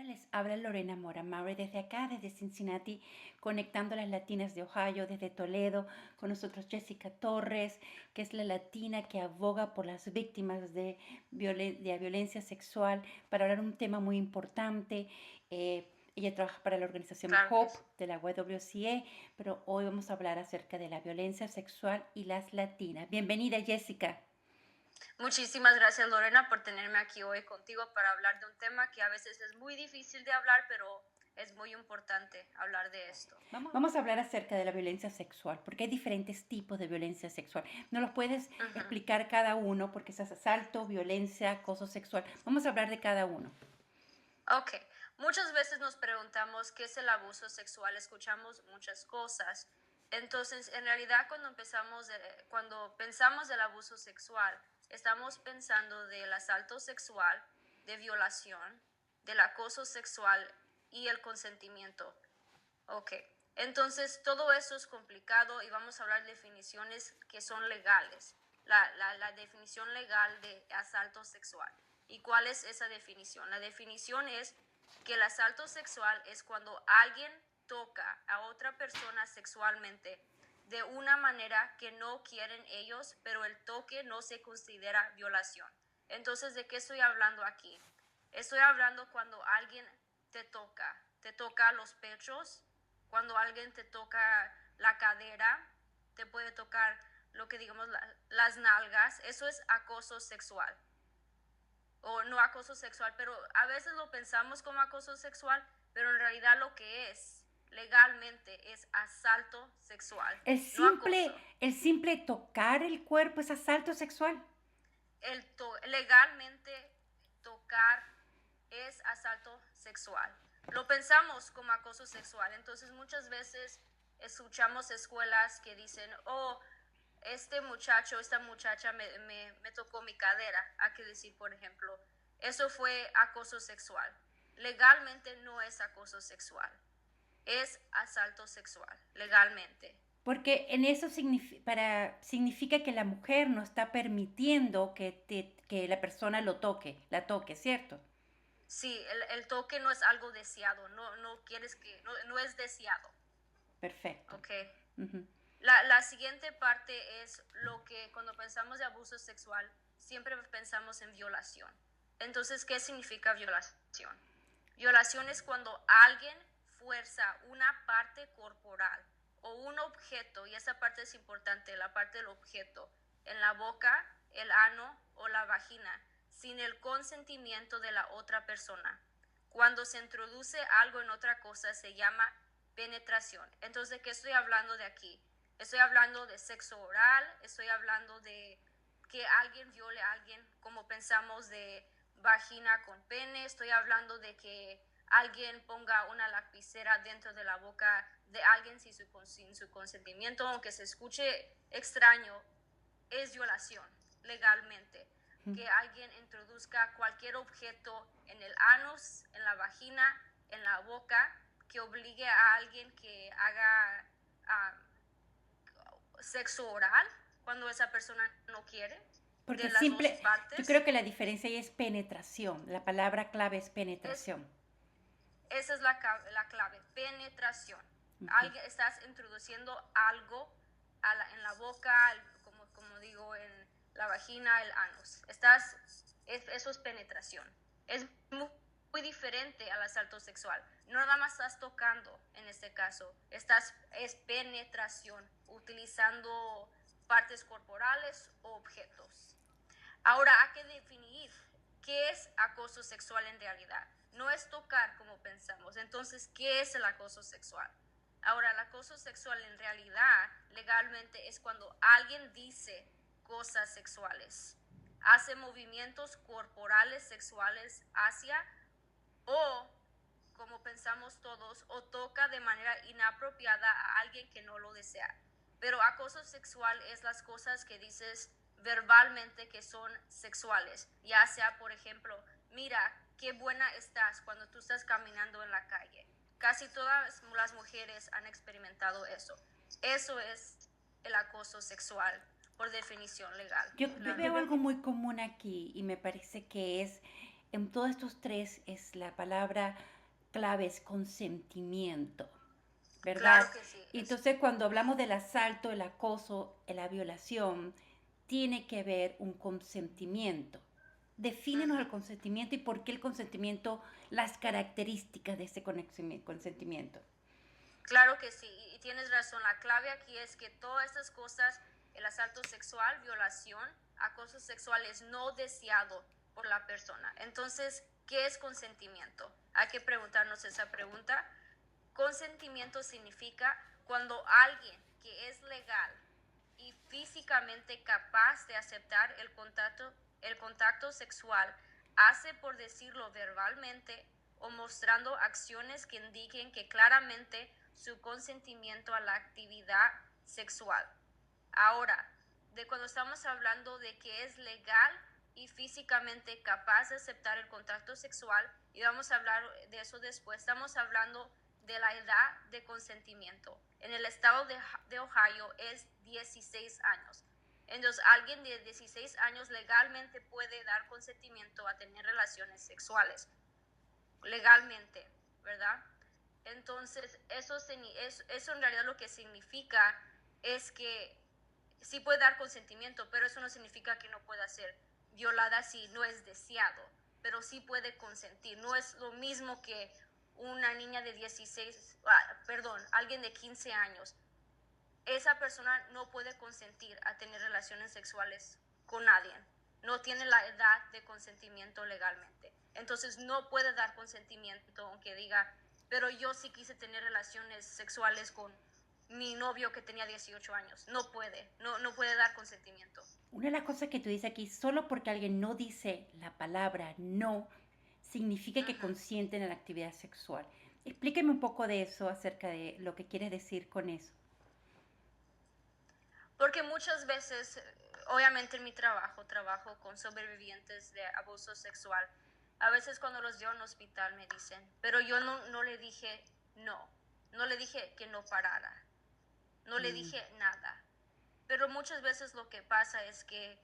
Hola, les habla Lorena Mora Maury desde acá, desde Cincinnati, conectando a las latinas de Ohio, desde Toledo, con nosotros Jessica Torres, que es la latina que aboga por las víctimas de violencia sexual, para hablar un tema muy importante. Ella trabaja para la organización Claro que HOPE sí. de la YWCA, pero hoy vamos a hablar acerca de la violencia sexual y las latinas. Bienvenida, Jessica. Muchísimas gracias, Lorena, por tenerme aquí hoy contigo para hablar de un tema que a veces es muy difícil de hablar, pero es muy importante hablar de esto. Vamos a hablar acerca de la violencia sexual, porque hay diferentes tipos de violencia sexual. ¿No los puedes Ujú. explicar cada uno? Porque es asalto, violencia, acoso sexual. Vamos a hablar de cada uno. Ok, muchas veces nos preguntamos qué es el abuso sexual, escuchamos muchas cosas. Entonces, en realidad, cuando pensamos del abuso sexual, estamos pensando del asalto sexual, de violación, del acoso sexual y el consentimiento. Ok, entonces todo eso es complicado y vamos a hablar de definiciones que son legales. La definición legal de asalto sexual. ¿Y cuál es esa definición? La definición es que el asalto sexual es cuando alguien toca a otra persona sexualmente de una manera que no quieren ellos, pero el toque no se considera violación. Entonces, ¿de qué estoy hablando aquí? Estoy hablando cuando alguien te toca los pechos, cuando alguien te toca la cadera, te puede tocar lo que digamos las nalgas, eso es acoso sexual. O no acoso sexual, pero a veces lo pensamos como acoso sexual, pero en realidad lo que es legalmente es asalto sexual, El no simple, acoso. el simple tocar el cuerpo es asalto sexual. Legalmente tocar es asalto sexual. Lo pensamos como acoso sexual, entonces muchas veces escuchamos escuelas que dicen, oh, este muchacho, esta muchacha me tocó mi cadera, hay que decir, por ejemplo, eso fue acoso sexual. Legalmente no es acoso sexual, es asalto sexual, legalmente. Porque en eso significa que la mujer no está permitiendo que la persona la toque, ¿cierto? Sí, el toque no es algo deseado, no quieres que, no es deseado, Perfecto. ¿ok? Ujú. La siguiente parte es lo que cuando pensamos de abuso sexual, siempre pensamos en violación. Entonces, ¿qué significa violación? Violación es cuando alguien fuerza una parte corporal o un objeto, y esa parte es importante, la parte del objeto, en la boca, el ano o la vagina, sin el consentimiento de la otra persona. Cuando se introduce algo en otra cosa se llama penetración. Entonces, ¿de qué estoy hablando de aquí? Estoy hablando de sexo oral, estoy hablando de que alguien viole a alguien, como pensamos de vagina con pene, estoy hablando de que alguien ponga una lapicera dentro de la boca de alguien sin su consentimiento, aunque se escuche extraño, es violación legalmente. Que alguien introduzca cualquier objeto en el anus, en la vagina, en la boca, que obligue a alguien que haga sexo oral cuando esa persona no quiere, de Porque las dos yo creo partes, que la diferencia ahí es penetración. La palabra clave es es, penetración. esa es la clave, penetración. Ujú. Estás introduciendo algo en la boca, como digo, en la vagina, el anus. Eso es penetración. Es muy diferente al asalto sexual. No nada más estás tocando en este caso, es penetración, utilizando partes corporales o objetos. Ahora hay que definir qué es acoso sexual en realidad. No es tocar como pensamos. Entonces, ¿qué es el acoso sexual? Ahora, el acoso sexual en realidad legalmente es cuando alguien dice cosas sexuales, hace movimientos corporales sexuales hacia o, como pensamos todos, o toca de manera inapropiada a alguien que no lo desea. Pero acoso sexual es las cosas que dices verbalmente que son sexuales, ya sea, por ejemplo, mira, qué buena estás cuando tú estás caminando en la calle. Casi todas las mujeres han experimentado eso. Eso es el acoso sexual por definición legal. Yo Claro. veo algo muy común aquí y me parece que es en todos estos tres es la palabra clave es consentimiento, ¿verdad? Claro que sí. Y entonces cuando hablamos del asalto, el acoso, la violación, tiene que haber un consentimiento. Defínenos Ujú. el consentimiento y por qué el consentimiento, las características de ese consentimiento. Claro que sí, y tienes razón. La clave aquí es que todas estas cosas, el asalto sexual, violación, acoso sexual es no deseado por la persona. Entonces, ¿qué es consentimiento? Hay que preguntarnos esa pregunta. Consentimiento significa cuando alguien que es legal y físicamente capaz de aceptar el contacto sexual hace, por decirlo verbalmente, o mostrando acciones que indiquen que claramente su consentimiento a la actividad sexual. Ahora, de cuando estamos hablando de que es legal y físicamente capaz de aceptar el contacto sexual, y vamos a hablar de eso después, estamos hablando de la edad de consentimiento. En el estado de Ohio es 16 años. Entonces, alguien de 16 años legalmente puede dar consentimiento a tener relaciones sexuales. Legalmente, ¿verdad? Entonces, eso en realidad lo que significa es que sí puede dar consentimiento, pero eso no significa que no pueda ser violada si no es deseado, pero sí puede consentir. No es lo mismo que una niña de 16, perdón, alguien de 15 años. Esa persona no puede consentir a tener relaciones sexuales con nadie. No tiene la edad de consentimiento legalmente. Entonces no puede dar consentimiento aunque diga, pero yo sí quise tener relaciones sexuales con mi novio que tenía 18 años. No puede, no puede dar consentimiento. Una de las cosas que tú dices aquí, solo porque alguien no dice la palabra no, significa que Ujú. consienten en la actividad sexual. Explíqueme un poco de eso, acerca de lo que quieres decir con eso. Porque muchas veces, obviamente en mi trabajo con sobrevivientes de abuso sexual. A veces cuando los veo en el hospital me dicen, pero yo no le dije no le dije que no parara, no le Mm, dije nada. Pero muchas veces lo que pasa es que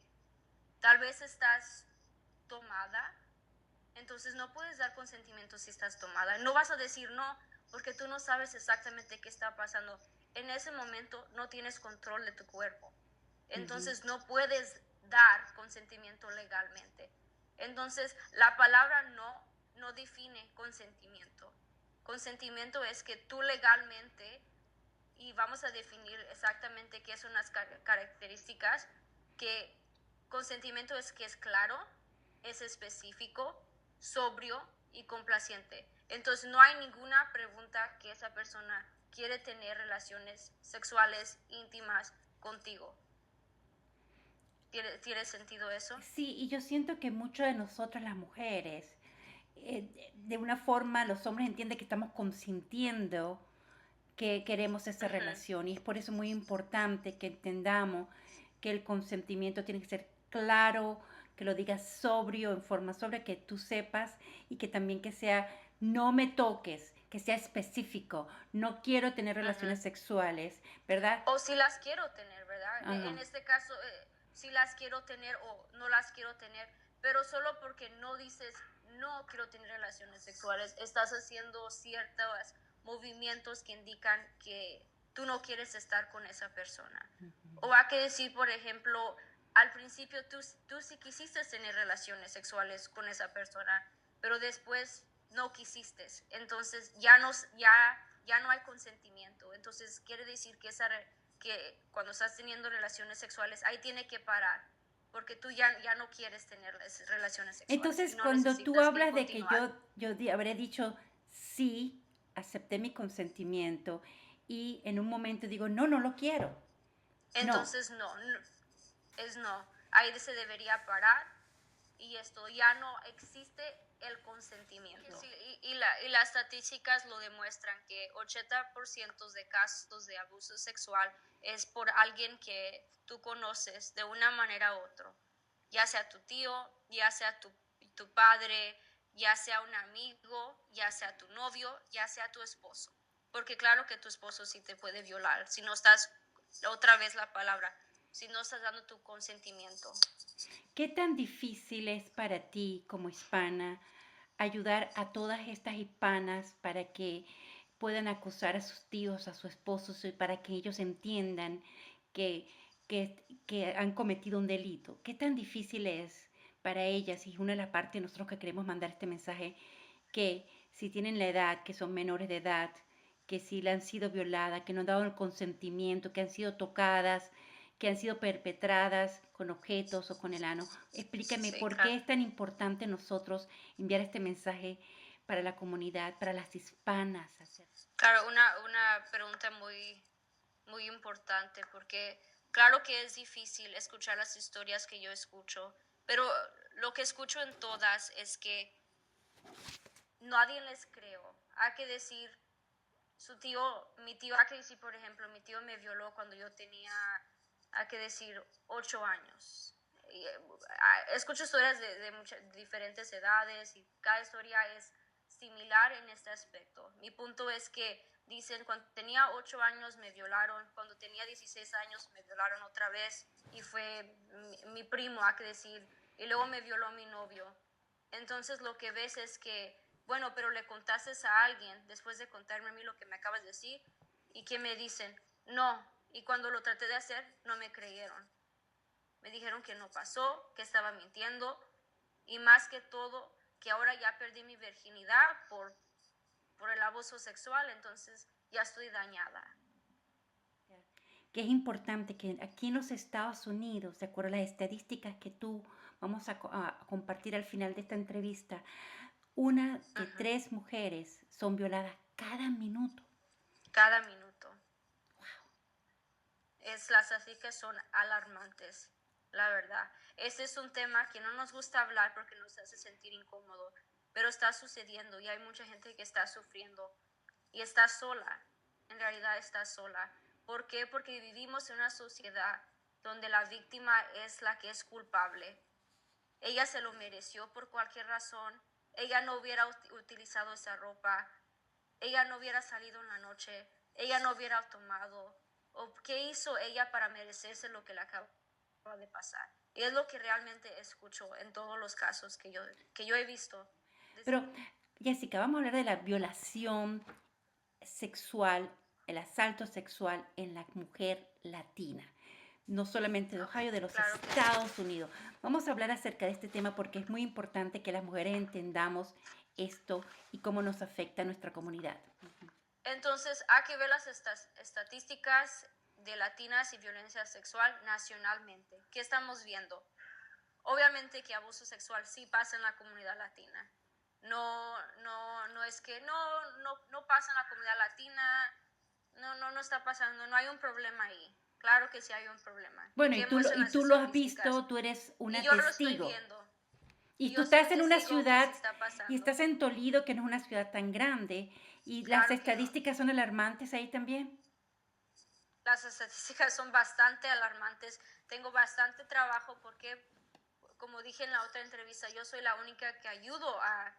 tal vez estás tomada, entonces no puedes dar consentimiento si estás tomada. No vas a decir no porque tú no sabes exactamente qué está pasando. En ese momento no tienes control de tu cuerpo. ujú. Entonces no puedes dar consentimiento legalmente. Entonces la palabra no define consentimiento. Consentimiento es que tú legalmente, y vamos a definir exactamente qué son las características, que consentimiento es que es claro, es específico, sobrio y complaciente. Entonces no hay ninguna pregunta que esa persona quiere tener relaciones sexuales íntimas contigo. ¿Tiene sentido eso? Sí, y yo siento que muchas de nosotras las mujeres, de una forma los hombres entienden que estamos consintiendo que queremos esa Ujú. relación y es por eso muy importante que entendamos que el consentimiento tiene que ser claro, que lo digas sobrio, en forma sobria, que tú sepas y que también que sea no me toques, que sea específico, no quiero tener Ujú. relaciones sexuales, ¿verdad? O si las quiero tener, ¿verdad? Ajá. En este caso, si las quiero tener o no las quiero tener, pero solo porque no dices no quiero tener relaciones sexuales, estás haciendo ciertos movimientos que indican que tú no quieres estar con esa persona. O hay que decir, por ejemplo, al principio tú sí quisiste tener relaciones sexuales con esa persona, pero después no quisiste. Entonces ya no hay consentimiento. Entonces quiere decir que que cuando estás teniendo relaciones sexuales, ahí tiene que parar, porque tú ya no quieres tener relaciones sexuales y Entonces, no cuando tú necesitas que hablas de que continuar. habré dicho sí, acepté mi consentimiento y en un momento digo, no, no lo quiero. No. Entonces no. Ahí se debería parar y esto ya no existe el consentimiento. Sí, y las estadísticas lo demuestran que 80% de casos de abuso sexual es por alguien que tú conoces de una manera u otra, ya sea tu tío, ya sea tu padre, ya sea un amigo, ya sea tu novio, ya sea tu esposo. Porque claro que tu esposo sí te puede violar, si no estás, otra vez la palabra, si no estás dando tu consentimiento. ¿Qué tan difícil es para ti como hispana ayudar a todas estas hispanas para que puedan acusar a sus tíos, a sus esposos y para que ellos entiendan que, que han cometido un delito? ¿Qué tan difícil es para ellas? Y es una de las partes de nosotros que queremos mandar este mensaje, que si tienen la edad, que son menores de edad, que si le han sido violadas, que no han dado el consentimiento, que han sido tocadas, que han sido perpetradas con objetos o con el ano. Explícame Sí, por qué claro. es tan importante nosotros enviar este mensaje para la comunidad, para las hispanas. Claro, una pregunta muy importante porque claro que es difícil escuchar las historias que yo escucho, pero lo que escucho en todas es que nadie les creo. Hay que decir, mi tío, hay que decir, por ejemplo, mi tío me violó cuando yo tenía, hay que decir, 8 años. Y, escucho historias de muchas diferentes edades y cada historia es similar en este aspecto. Mi punto es que dicen, cuando tenía 8 años me violaron, cuando tenía 16 años me violaron otra vez y fue mi primo, hay que decir, y luego me violó mi novio. Entonces lo que ves es que, bueno, pero le contaste a alguien después de contarme a mí lo que me acabas de decir y que me dicen, no, y cuando lo traté de hacer no me creyeron. Me dijeron que no pasó, que estaba mintiendo y más que todo que ahora ya perdí mi virginidad por el abuso sexual, entonces ya estoy dañada. Que es importante que aquí en los Estados Unidos, de acuerdo a las estadísticas que tú vamos a compartir al final de esta entrevista, una de Ujú. 3 mujeres son violadas cada minuto. Cada minuto. Las estadísticas son alarmantes, la verdad. Este es un tema que no nos gusta hablar porque nos hace sentir incómodo, pero está sucediendo y hay mucha gente que está sufriendo y está sola. En realidad está sola. ¿Por qué? Porque vivimos en una sociedad donde la víctima es la que es culpable. Ella se lo mereció por cualquier razón. Ella no hubiera utilizado esa ropa. Ella no hubiera salido en la noche. Ella no hubiera tomado. ¿O qué hizo ella para merecerse lo que le acaba de pasar? Y es lo que realmente escucho en todos los casos que yo he visto. Pero, Jessica, vamos a hablar de la violación sexual, el asalto sexual en la mujer latina. No solamente de Ok, Ohio, de los claro que sí. Estados Unidos. Vamos a hablar acerca de este tema porque es muy importante que las mujeres entendamos esto y cómo nos afecta a nuestra comunidad. Entonces, hay que ver las estadísticas de latinas y violencia sexual nacionalmente. ¿Qué estamos viendo? Obviamente que abuso sexual sí pasa en la comunidad latina. No es que no pasa en la comunidad latina, no está pasando, no hay un problema ahí. Claro que sí hay un problema. ¿Y Bueno, qué muestran y las tú lo has estadísticas? visto, tú eres Y una yo lo estoy testigo. viendo. Y Y tú yo soy estás un en una testigo que ciudad sí está y pasando. estás en Toledo, que no es una ciudad tan grande, y las Claro que no. estadísticas son alarmantes ahí también. Las estadísticas son bastante alarmantes. Tengo bastante trabajo porque, como dije en la otra entrevista, yo soy la única que ayudo a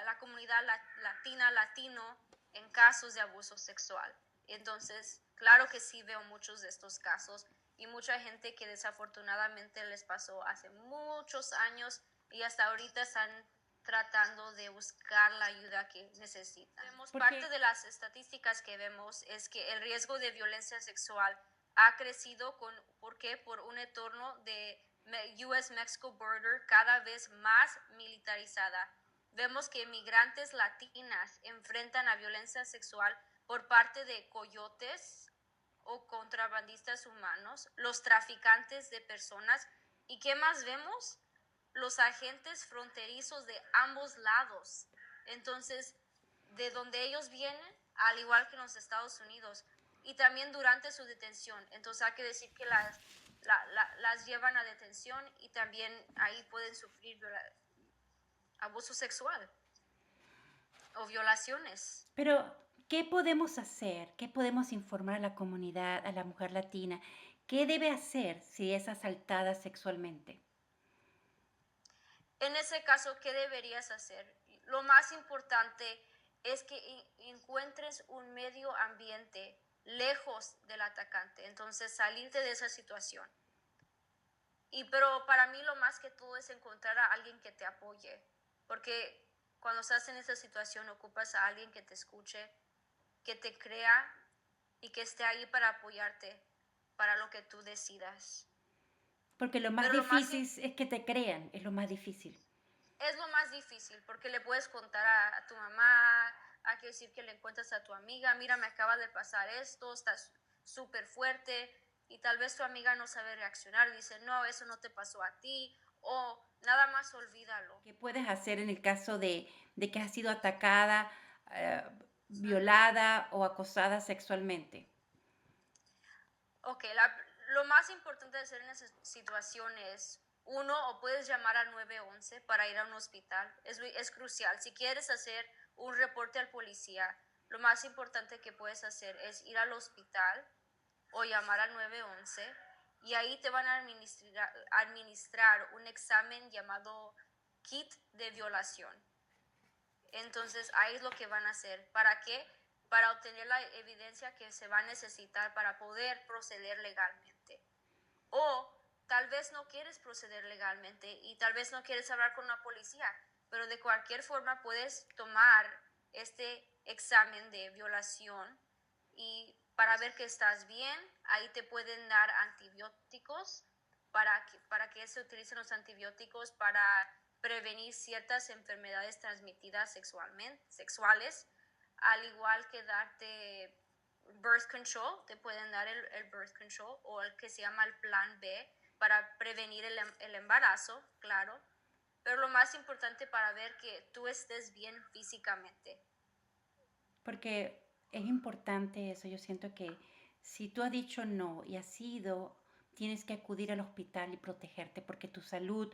la comunidad latina, latino, en casos de abuso sexual. Entonces, claro que sí veo muchos de estos casos y mucha gente que desafortunadamente les pasó hace muchos años y hasta ahorita están tratando de buscar la ayuda que necesitan. Porque Parte de las estadísticas que vemos es que el riesgo de violencia sexual ha crecido porque por un entorno de US-Mexico border cada vez más militarizada. Vemos que migrantes latinas enfrentan a violencia sexual por parte de coyotes o contrabandistas humanos, los traficantes de personas y ¿qué más vemos? Los agentes fronterizos de ambos lados. Entonces, de donde ellos vienen, al igual que en los Estados Unidos, y también durante su detención. Entonces hay que decir que las llevan a detención y también ahí pueden sufrir abuso sexual o violaciones. Pero, ¿qué podemos hacer? ¿Qué podemos informar a la comunidad, a la mujer latina? ¿Qué debe hacer si es asaltada sexualmente? En ese caso, ¿qué deberías hacer? Lo más importante es que encuentres un medio ambiente lejos del atacante. Entonces, salirte de esa situación. Pero para mí lo más que todo es encontrar a alguien que te apoye, porque cuando estás en esa situación ocupas a alguien que te escuche, que te crea y que esté ahí para apoyarte para lo que tú decidas. Porque lo más Pero lo más difícil es que te crean, es lo más difícil. es lo más difícil porque le puedes contar a tu mamá, hay que decir que le encuentras a tu amiga, mira, me acaba de pasar esto, estás súper fuerte y tal vez tu amiga no sabe reaccionar, dice, no, eso no te pasó a ti o nada más olvídalo. ¿Qué puedes hacer en el caso de que has sido atacada, violada o acosada sexualmente? Ok, lo más importante de hacer en esa situación es, uno, o puedes llamar al 911 para ir a un hospital. Es crucial. Si quieres hacer un reporte al policía, lo más importante que puedes hacer es ir al hospital o llamar al 911 y ahí te van a administrar un examen llamado kit de violación. Entonces ahí es lo que van a hacer. ¿Para qué? Para obtener la evidencia que se va a necesitar para poder proceder legalmente. O tal vez no quieres proceder legalmente y tal vez no quieres hablar con una policía, pero de cualquier forma puedes tomar este examen de violación y para ver que estás bien, ahí te pueden dar antibióticos para que se utilicen los antibióticos para prevenir ciertas enfermedades transmitidas sexuales, al igual que darte birth control, te pueden dar el birth control o el que se llama el plan B para prevenir el embarazo, claro, pero lo más importante para ver que tú estés bien físicamente. Porque es importante eso. Yo siento que si tú has dicho no y has ido, tienes que acudir al hospital y protegerte porque tu salud,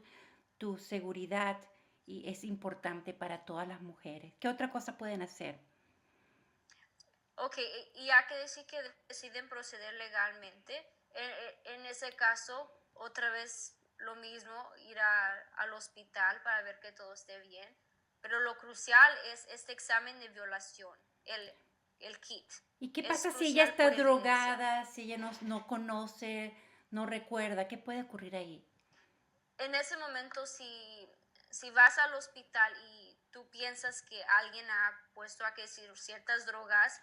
tu seguridad y es importante para todas las mujeres. ¿Qué otra cosa pueden hacer? Ok, y hay que decir que deciden proceder legalmente. En ese caso, otra vez lo mismo, ir al hospital para ver que todo esté bien. Pero lo crucial es este examen de violación, el kit. ¿Y qué Es pasa si ella crucial está por evidencia. drogada, si ella no conoce, no recuerda? ¿Qué puede ocurrir ahí? En ese momento, si vas al hospital y tú piensas que alguien ha puesto a que decir ciertas drogas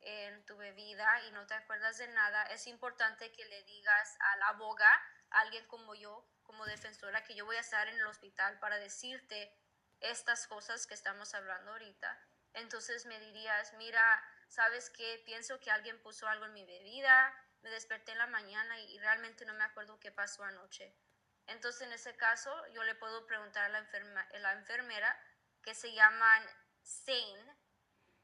en tu bebida y no te acuerdas de nada, es importante que le digas al abogado, a alguien como yo, como defensora, que yo voy a estar en el hospital para decirte estas cosas que estamos hablando ahorita. Entonces me dirías, mira, ¿sabes qué? Pienso que alguien puso algo en mi bebida, me desperté en la mañana y realmente no me acuerdo qué pasó anoche. Entonces, en ese caso, yo le puedo preguntar a la enfermera que se llaman SANE.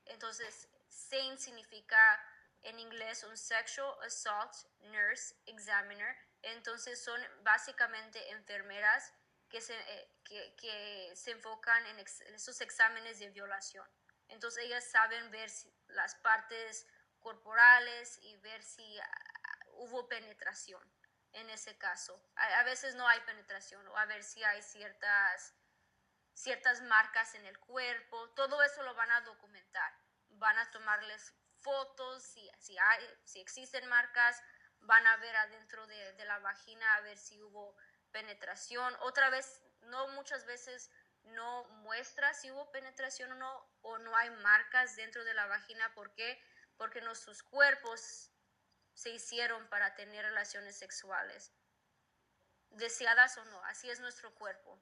Entonces, SANE significa en inglés un Sexual Assault Nurse Examiner. Entonces, son básicamente enfermeras que se enfocan en esos exámenes de violación. Entonces, ellas saben ver las partes corporales y ver si hubo penetración en ese caso. A veces no hay penetración o a ver si hay ciertas marcas en el cuerpo. Todo eso lo van a documentar. Van a tomarles fotos si existen marcas. Van a ver adentro de la vagina a ver si hubo penetración. Otra vez, no muchas veces no muestra si hubo penetración o no hay marcas dentro de la vagina. ¿Por qué? Porque nuestros cuerpos se hicieron para tener relaciones sexuales, deseadas o no, así es nuestro cuerpo.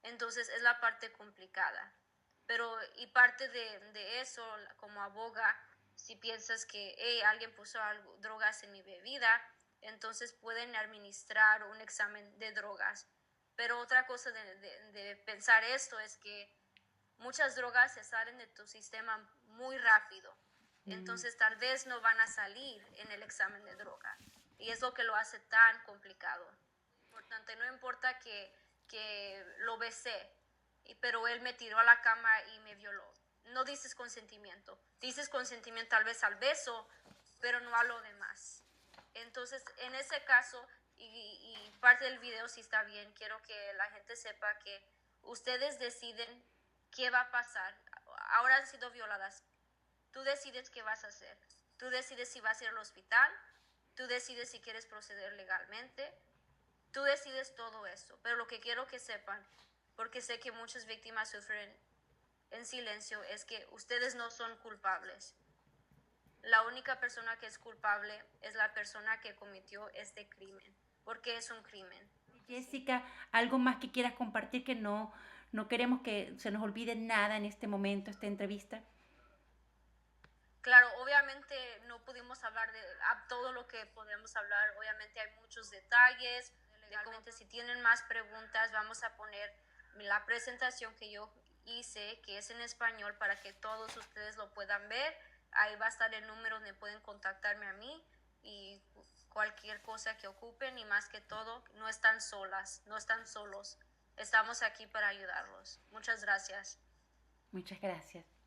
Entonces es la parte complicada. Pero, y parte de eso, como aboga, si piensas que hey, alguien puso drogas en mi bebida, entonces pueden administrar un examen de drogas. Pero otra cosa de pensar esto es que muchas drogas se salen de tu sistema muy rápido. Mm. Entonces tal vez no van a salir en el examen de droga. Y es lo que lo hace tan complicado. Importante, no importa que lo besé, pero él me tiró a la cama y me violó. No dices consentimiento. Dices consentimiento tal vez al beso, pero no a lo demás. Entonces, en ese caso, y parte del video si está bien, quiero que la gente sepa que ustedes deciden qué va a pasar. Ahora han sido violadas. Tú decides qué vas a hacer. Tú decides si vas a ir al hospital, tú decides si quieres proceder legalmente, tú decides todo eso. Pero lo que quiero que sepan, porque sé que muchas víctimas sufren en silencio, es que ustedes no son culpables. La única persona que es culpable es la persona que cometió este crimen, porque es un crimen. Jessica, ¿algo más que quieras compartir que no queremos que se nos olvide nada en este momento, esta entrevista? Claro, obviamente no pudimos hablar de todo lo que podemos hablar, obviamente hay muchos detalles, legalmente si tienen más preguntas vamos a poner la presentación que yo hice, que es en español, para que todos ustedes lo puedan ver. Ahí va a estar el número donde pueden contactarme a mí y cualquier cosa que ocupen, y más que todo, no están solas, no están solos. Estamos aquí para ayudarlos. Muchas gracias. Muchas gracias.